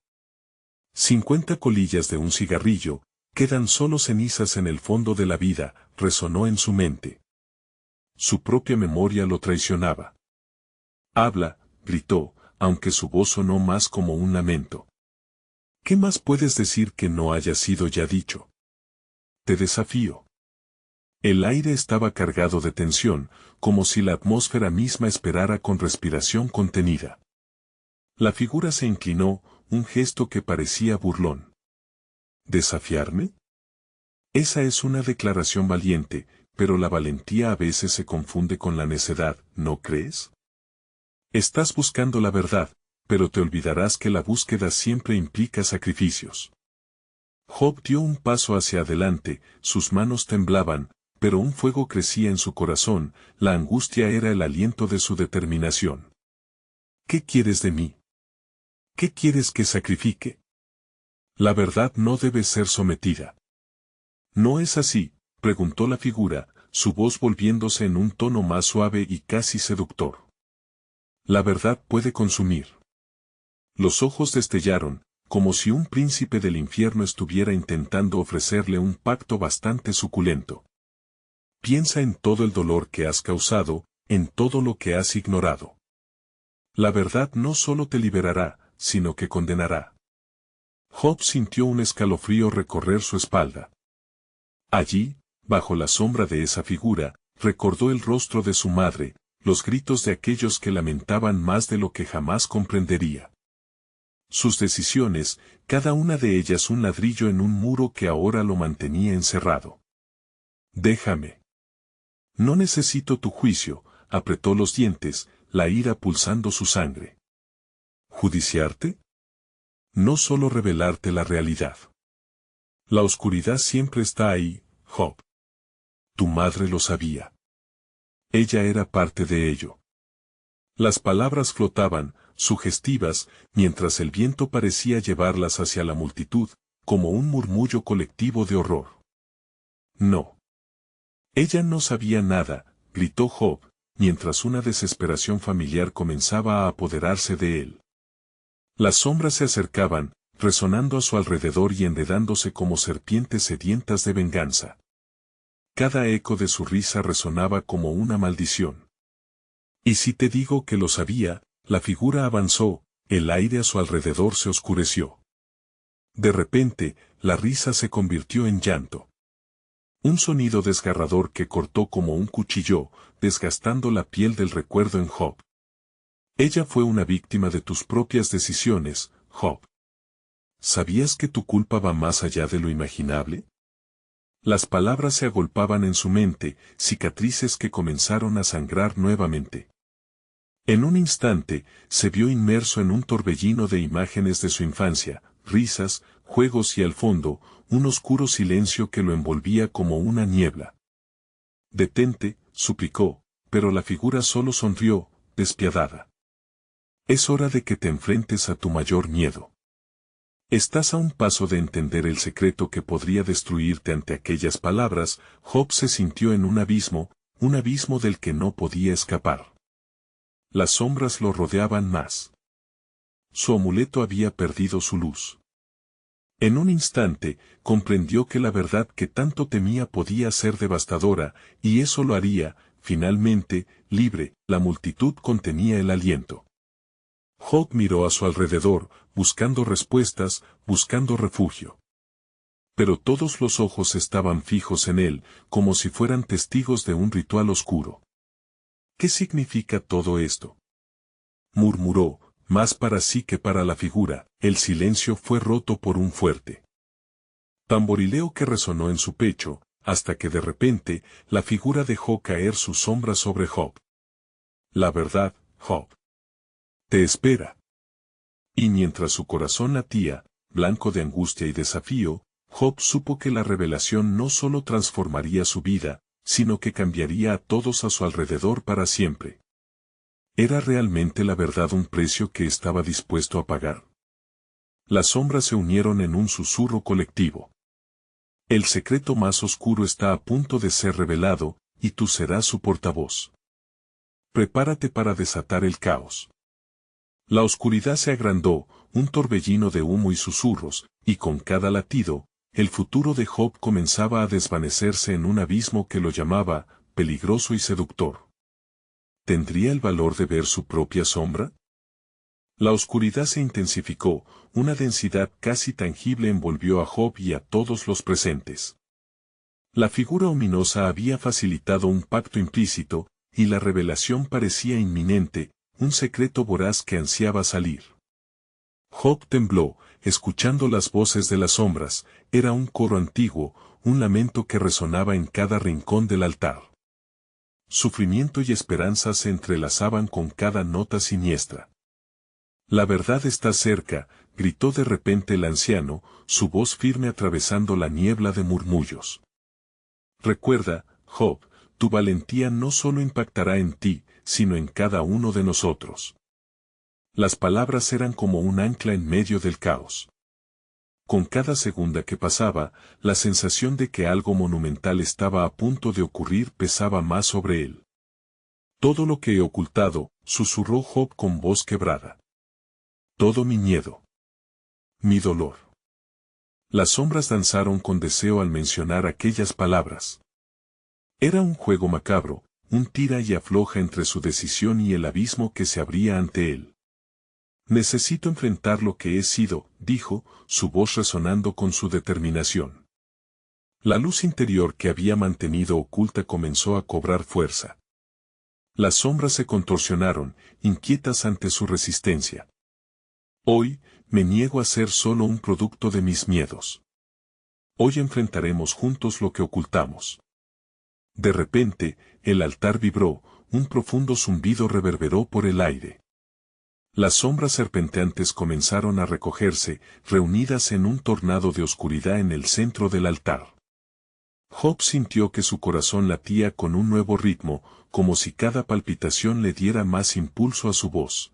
50 colillas de un cigarrillo, quedan solo cenizas en el fondo de la vida, resonó en su mente. Su propia memoria lo traicionaba. Habla, gritó, aunque su voz sonó más como un lamento. ¿Qué más puedes decir que no haya sido ya dicho? Te desafío. El aire estaba cargado de tensión, como si la atmósfera misma esperara con respiración contenida. La figura se inclinó, un gesto que parecía burlón. ¿Desafiarme? Esa es una declaración valiente, pero la valentía a veces se confunde con la necedad, ¿no crees? Estás buscando la verdad, pero te olvidarás que la búsqueda siempre implica sacrificios. Job dio un paso hacia adelante, sus manos temblaban, pero un fuego crecía en su corazón, la angustia era el aliento de su determinación. ¿Qué quieres de mí? ¿Qué quieres que sacrifique? La verdad no debe ser sometida. ¿No es así?, preguntó la figura, su voz volviéndose en un tono más suave y casi seductor. La verdad puede consumir. Los ojos destellaron, como si un príncipe del infierno estuviera intentando ofrecerle un pacto bastante suculento. Piensa en todo el dolor que has causado, en todo lo que has ignorado. La verdad no solo te liberará, sino que condenará. Job sintió un escalofrío recorrer su espalda. Allí, bajo la sombra de esa figura, recordó el rostro de su madre, los gritos de aquellos que lamentaban más de lo que jamás comprendería. Sus decisiones, cada una de ellas un ladrillo en un muro que ahora lo mantenía encerrado. Déjame. No necesito tu juicio, apretó los dientes, la ira pulsando su sangre. ¿Judiciarte? No solo revelarte la realidad. La oscuridad siempre está ahí, Job. Tu madre lo sabía. Ella era parte de ello. Las palabras flotaban, sugestivas, mientras el viento parecía llevarlas hacia la multitud, como un murmullo colectivo de horror. No. Ella no sabía nada, gritó Job, mientras una desesperación familiar comenzaba a apoderarse de él. Las sombras se acercaban, resonando a su alrededor y enredándose como serpientes sedientas de venganza. Cada eco de su risa resonaba como una maldición. Y si te digo que lo sabía, la figura avanzó, el aire a su alrededor se oscureció. De repente, la risa se convirtió en llanto. Un sonido desgarrador que cortó como un cuchillo, desgastando la piel del recuerdo en Job. Ella fue una víctima de tus propias decisiones, Job. ¿Sabías que tu culpa va más allá de lo imaginable? Las palabras se agolpaban en su mente, cicatrices que comenzaron a sangrar nuevamente. En un instante, se vio inmerso en un torbellino de imágenes de su infancia, risas, juegos y al fondo, un oscuro silencio que lo envolvía como una niebla. Detente, suplicó, pero la figura solo sonrió, despiadada. Es hora de que te enfrentes a tu mayor miedo. Estás a un paso de entender el secreto que podría destruirte. Ante aquellas palabras, Job se sintió en un abismo del que no podía escapar. Las sombras lo rodeaban más. Su amuleto había perdido su luz. En un instante, comprendió que la verdad que tanto temía podía ser devastadora, y eso lo haría, finalmente, libre. La multitud contenía el aliento. Job miró a su alrededor, buscando respuestas, buscando refugio. Pero todos los ojos estaban fijos en él, como si fueran testigos de un ritual oscuro. ¿Qué significa todo esto?, murmuró, más para sí que para la figura. El silencio fue roto por un fuerte tamborileo que resonó en su pecho, hasta que de repente, la figura dejó caer su sombra sobre Job. La verdad, Job, te espera. Y mientras su corazón latía, blanco de angustia y desafío, Job supo que la revelación no solo transformaría su vida, sino que cambiaría a todos a su alrededor para siempre. ¿Era realmente la verdad un precio que estaba dispuesto a pagar? Las sombras se unieron en un susurro colectivo. El secreto más oscuro está a punto de ser revelado, y tú serás su portavoz. Prepárate para desatar el caos. La oscuridad se agrandó, un torbellino de humo y susurros, y con cada latido, el futuro de Job comenzaba a desvanecerse en un abismo que lo llamaba, peligroso y seductor. ¿Tendría el valor de ver su propia sombra? La oscuridad se intensificó, una densidad casi tangible envolvió a Job y a todos los presentes. La figura ominosa había facilitado un pacto implícito, y la revelación parecía inminente, un secreto voraz que ansiaba salir. Job tembló, escuchando las voces de las sombras, era un coro antiguo, un lamento que resonaba en cada rincón del altar. Sufrimiento y esperanza se entrelazaban con cada nota siniestra. La verdad está cerca, gritó de repente el anciano, su voz firme atravesando la niebla de murmullos. Recuerda, Job, tu valentía no solo impactará en ti, sino en cada uno de nosotros. Las palabras eran como un ancla en medio del caos. Con cada segunda que pasaba, la sensación de que algo monumental estaba a punto de ocurrir pesaba más sobre él. Todo lo que he ocultado, susurró Job con voz quebrada. Todo mi miedo. Mi dolor. Las sombras danzaron con deseo al mencionar aquellas palabras. Era un juego macabro, un tira y afloja entre su decisión y el abismo que se abría ante él. Necesito enfrentar lo que he sido, dijo, su voz resonando con su determinación. La luz interior que había mantenido oculta comenzó a cobrar fuerza. Las sombras se contorsionaron, inquietas ante su resistencia. Hoy, me niego a ser solo un producto de mis miedos. Hoy enfrentaremos juntos lo que ocultamos. De repente, el altar vibró, un profundo zumbido reverberó por el aire. Las sombras serpenteantes comenzaron a recogerse, reunidas en un tornado de oscuridad en el centro del altar. Job sintió que su corazón latía con un nuevo ritmo, como si cada palpitación le diera más impulso a su voz.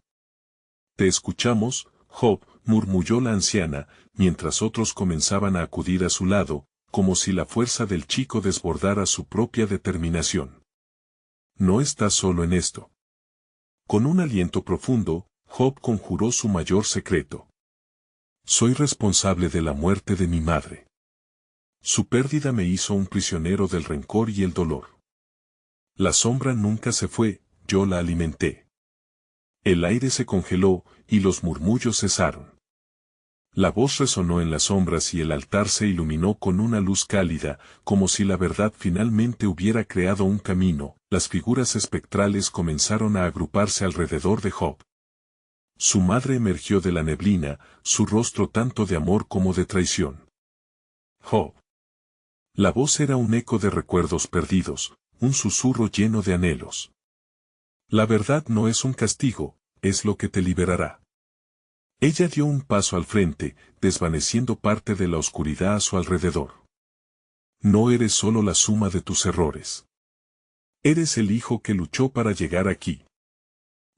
Te escuchamos, Job, murmulló la anciana, mientras otros comenzaban a acudir a su lado, como si la fuerza del chico desbordara su propia determinación. No estás solo en esto. Con un aliento profundo, Job conjuró su mayor secreto. Soy responsable de la muerte de mi madre. Su pérdida me hizo un prisionero del rencor y el dolor. La sombra nunca se fue, yo la alimenté. El aire se congeló, y los murmullos cesaron. La voz resonó en las sombras y el altar se iluminó con una luz cálida, como si la verdad finalmente hubiera creado un camino. Las figuras espectrales comenzaron a agruparse alrededor de Job. Su madre emergió de la neblina, su rostro tanto de amor como de traición. Job. La voz era un eco de recuerdos perdidos, un susurro lleno de anhelos. La verdad no es un castigo, es lo que te liberará. Ella dio un paso al frente, desvaneciendo parte de la oscuridad a su alrededor. No eres solo la suma de tus errores. Eres el hijo que luchó para llegar aquí.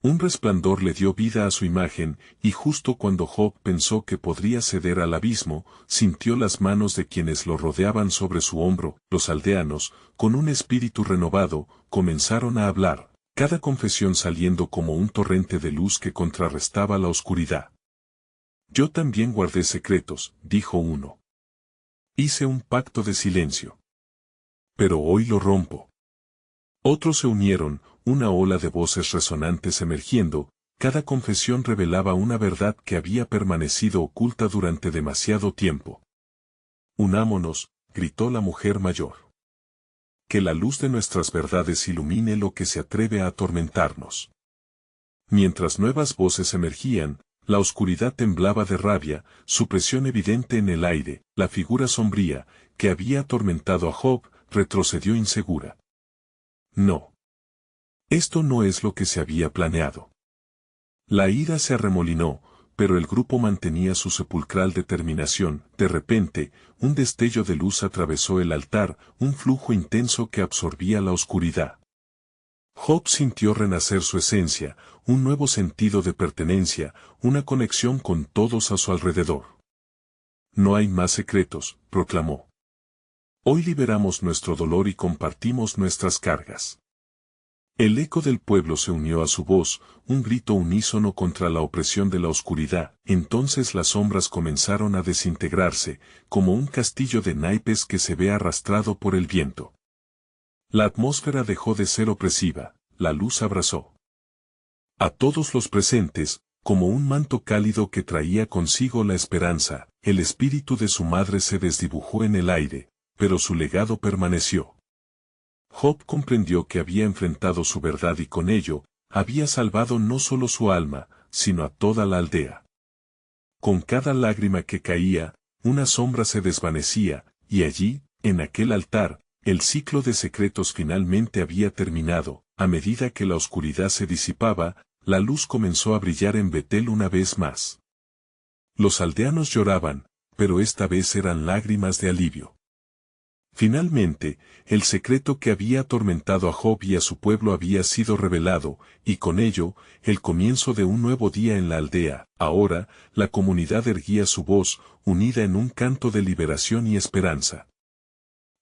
Un resplandor le dio vida a su imagen, y justo cuando Job pensó que podría ceder al abismo, sintió las manos de quienes lo rodeaban sobre su hombro. Los aldeanos, con un espíritu renovado, comenzaron a hablar, cada confesión saliendo como un torrente de luz que contrarrestaba la oscuridad. Yo también guardé secretos, dijo uno. Hice un pacto de silencio. Pero hoy lo rompo. Otros se unieron, una ola de voces resonantes emergiendo, cada confesión revelaba una verdad que había permanecido oculta durante demasiado tiempo. Unámonos, gritó la mujer mayor. Que la luz de nuestras verdades ilumine lo que se atreve a atormentarnos. Mientras nuevas voces emergían, la oscuridad temblaba de rabia, su presión evidente en el aire, la figura sombría, que había atormentado a Job, retrocedió insegura. No. Esto no es lo que se había planeado. La ira se arremolinó, pero el grupo mantenía su sepulcral determinación. De repente, un destello de luz atravesó el altar, un flujo intenso que absorbía la oscuridad. Job sintió renacer su esencia, un nuevo sentido de pertenencia, una conexión con todos a su alrededor. No hay más secretos, proclamó. Hoy liberamos nuestro dolor y compartimos nuestras cargas. El eco del pueblo se unió a su voz, un grito unísono contra la opresión de la oscuridad. Entonces las sombras comenzaron a desintegrarse, como un castillo de naipes que se ve arrastrado por el viento. La atmósfera dejó de ser opresiva, la luz abrazó a todos los presentes, como un manto cálido que traía consigo la esperanza. El espíritu de su madre se desdibujó en el aire, pero su legado permaneció. Job comprendió que había enfrentado su verdad y con ello, había salvado no solo su alma, sino a toda la aldea. Con cada lágrima que caía, una sombra se desvanecía, y allí, en aquel altar, el ciclo de secretos finalmente había terminado. A medida que la oscuridad se disipaba, la luz comenzó a brillar en Betel una vez más. Los aldeanos lloraban, pero esta vez eran lágrimas de alivio. Finalmente, el secreto que había atormentado a Job y a su pueblo había sido revelado, y con ello, el comienzo de un nuevo día en la aldea. Ahora, la comunidad erguía su voz, unida en un canto de liberación y esperanza.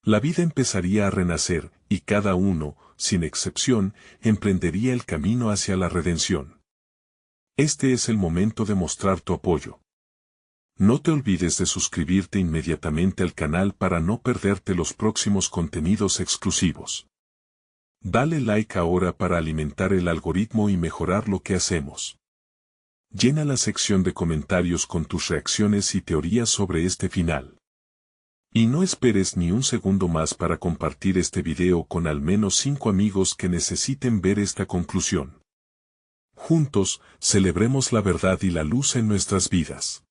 La vida empezaría a renacer, y cada uno, sin excepción, emprendería el camino hacia la redención. Este es el momento de mostrar tu apoyo. No te olvides de suscribirte inmediatamente al canal para no perderte los próximos contenidos exclusivos. Dale like ahora para alimentar el algoritmo y mejorar lo que hacemos. Llena la sección de comentarios con tus reacciones y teorías sobre este final. Y no esperes ni un segundo más para compartir este video con al menos 5 amigos que necesiten ver esta conclusión. Juntos, celebremos la verdad y la luz en nuestras vidas.